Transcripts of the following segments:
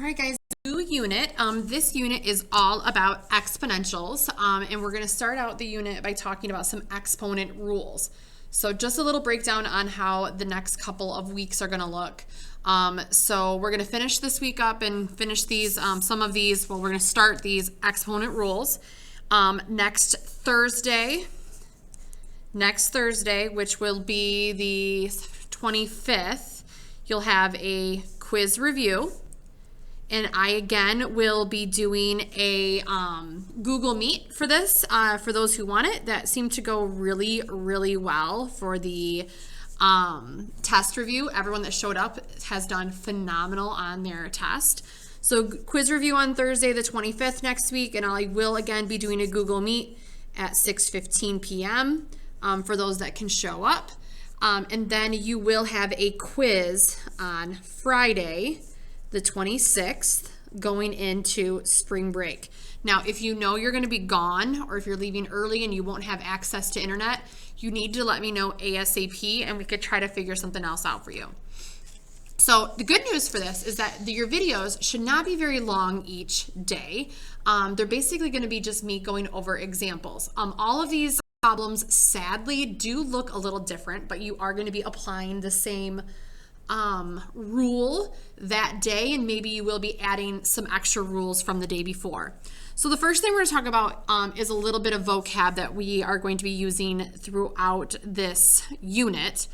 All right, guys, new unit. This unit is all about exponentials, and we're going to start out the unit by talking about some exponent rules. So just a little breakdown on how the next couple of weeks are going to look. So we're going to finish this week up and finish these, some of these, well, we're going to start these exponent rules. Next Thursday, which will be the 25th, you'll have a quiz review. And I, again, will be doing a Google Meet for this, for those who want it. That seemed to go really, really well for the test review. Everyone that showed up has done phenomenal on their test. So quiz review on Thursday the 25th next week, and I will, again, be doing a Google Meet at 6:15 p.m. For those that can show up. And then you will have a quiz on Friday the 26th, going into spring break. Now, if you know you're going to be gone, or if you're leaving early and you won't have access to internet, you need to let me know ASAP, and we could try to figure something else out for you. So the good news for this is that your videos should not be very long each day. They're basically going to be just me going over examples. All of these problems, sadly, do look a little different, but you are going to be applying the same rule that day, and maybe you will be adding some extra rules from the day before. So the first thing we're going to talk about is a little bit of vocab that we are going to be using throughout this unit.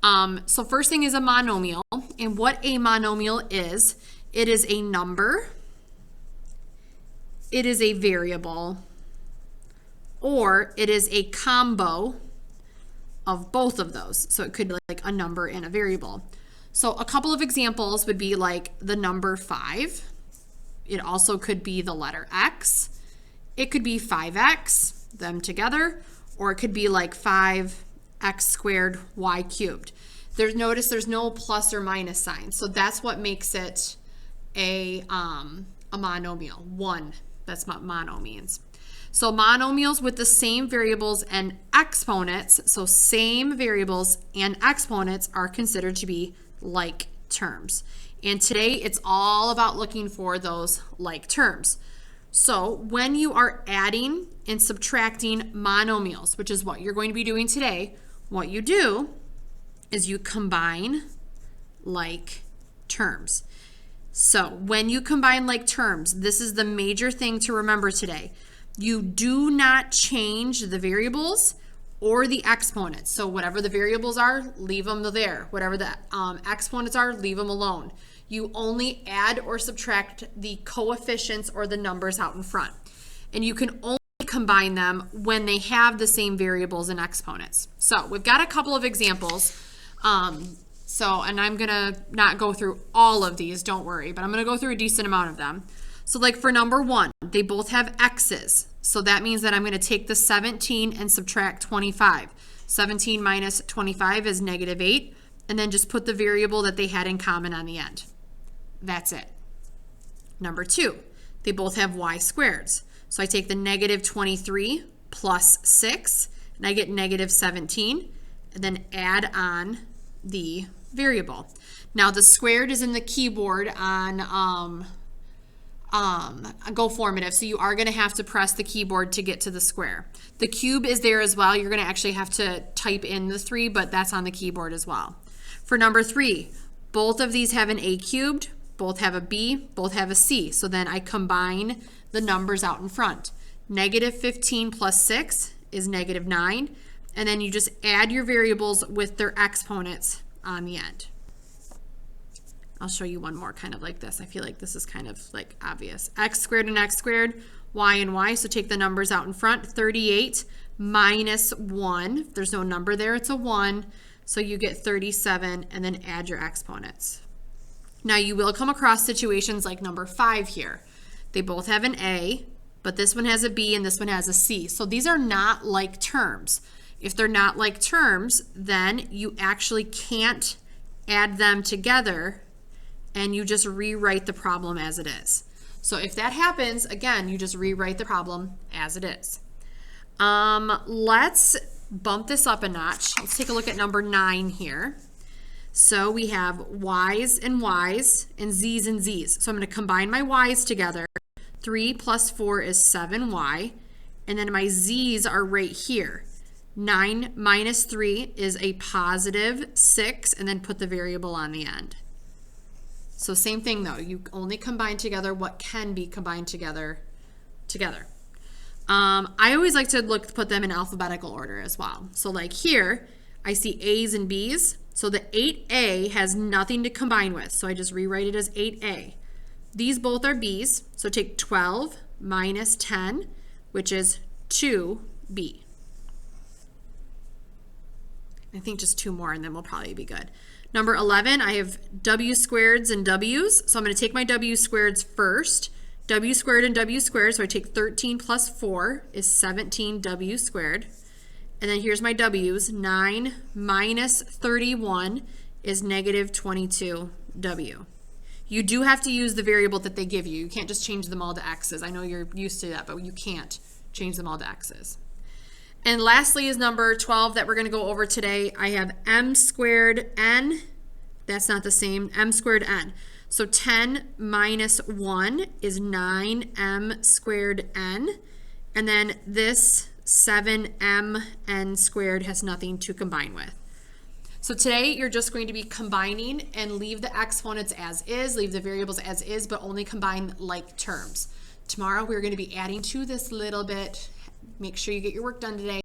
So first thing is a monomial, and what a monomial is, it is a number, it is a variable, or it is a combo of both of those. So it could be like a number and a variable. So a couple of examples would be like the number 5. It also could be the letter X. It could be 5x, them together, or it could be like 5x squared y cubed. Notice there's no plus or minus sign. So that's what makes it a monomial. One, that's what mono means. So monomials with the same variables and exponents, so same variables and exponents, are considered to be like terms. And today it's all about looking for those like terms. So when you are adding and subtracting monomials, which is what you're going to be doing today, what you do is you combine like terms. So when you combine like terms, this is the major thing to remember today. You do not change the variables or the exponents. So whatever the variables are, leave them there. Whatever the exponents are, leave them alone. You only add or subtract the coefficients or the numbers out in front. And you can only combine them when they have the same variables and exponents. So we've got a couple of examples. And I'm gonna not go through all of these, don't worry, but I'm gonna go through a decent amount of them. So like for number 1, they both have x's. So that means that I'm going to take the 17 and subtract 25. 17 minus 25 is -8. And then just put the variable that they had in common on the end. That's it. Number 2, they both have y squareds. So I take the -23 plus 6, and I get -17, and then add on the variable. Now the squared is in the keyboard on Go Formative, so you are going to have to press the keyboard to get to the square. The cube is there as well. You're going to actually have to type in the 3, but that's on the keyboard as well. For number 3, both of these have an a cubed, both have a b, both have a c. So then I combine the numbers out in front. -15 plus 6 is -9, and then you just add your variables with their exponents on the end. I'll show you one more kind of like this. I feel like this is kind of like obvious. X squared and x squared, y and y. So take the numbers out in front. 38 minus 1. If there's no number there, it's a 1. So you get 37, and then add your exponents. Now you will come across situations like number 5 here. They both have an a, but this one has a b and this one has a c. So these are not like terms. If they're not like terms, then you actually can't add them together, and you just rewrite the problem as it is. So if that happens, again, you just rewrite the problem as it is. Let's bump this up a notch. Let's take a look at number 9 here. So we have y's and z's and z's. So I'm going to combine my y's together. 3 plus 4 is 7y. And then my z's are right here. 9 minus 3 is a positive 6, and then put the variable on the end. So same thing though, you only combine together what can be combined together. I always like to put them in alphabetical order as well. So like here, I see A's and B's. So the 8A has nothing to combine with, so I just rewrite it as 8A. These both are B's, so take 12 minus 10, which is 2B. I think just 2 more and then we'll probably be good. Number 11, I have W squareds and W's, so I'm going to take my W squareds first. W squared and W squared, so I take 13 plus 4 is 17W squared. And then here's my W's. 9 minus 31 is negative 22W. You do have to use the variable that they give you. You can't just change them all to X's. I know you're used to that, but you can't change them all to X's. And lastly is number 12 that we're going to go over today. I have M squared N. That's not the same. M squared N. So 10 minus 1 is 9M squared N. And then this 7MN squared has nothing to combine with. So today you're just going to be combining and leave the exponents as is, leave the variables as is, but only combine like terms. Tomorrow we're going to be adding to this little bit. Make sure you get your work done today.